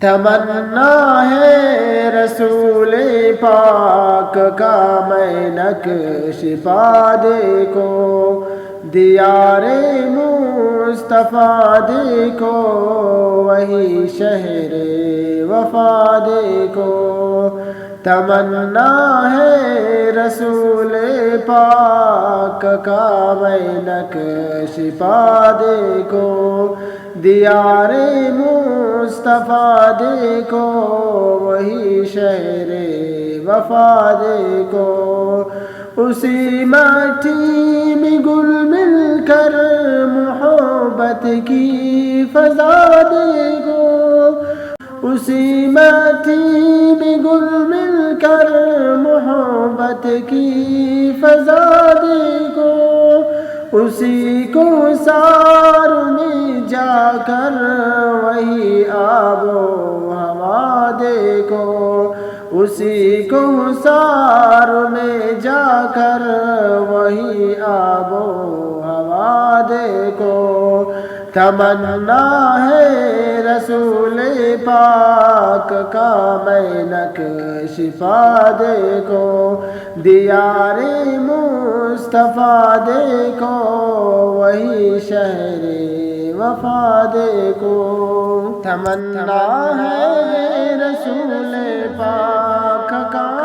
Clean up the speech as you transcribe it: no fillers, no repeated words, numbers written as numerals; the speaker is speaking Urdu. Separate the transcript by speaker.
Speaker 1: تمنا ہے رسول پاک کا میں نقش پا دیکھو، دیار مصطفیٰ دیکھو، وہی شہر وفا دیکھو۔ تمنا ہے رسول پاک کا میں نقش پا دیکھو، دیار مصطفیٰ دیکھو، وہی شہر وفا دیکھو۔ اسی مٹی میں گل مل کر محبت کی فضا دیکھو، اسی مٹی میں گل مل کر محبت کی فضا دیکھو، اسی کو سار میں جا کر وہی آب و ہوا دیکھو، اسی کو سار میں جا کر وہی آب و ہوا دیکھو۔ تمنا ہے رسول پاک کا میں نقش پا دیکھو، دیار مصطفیٰ دیکھو، وہی شہر وفا دیکھو۔ تمنا ہے رسول پاک کا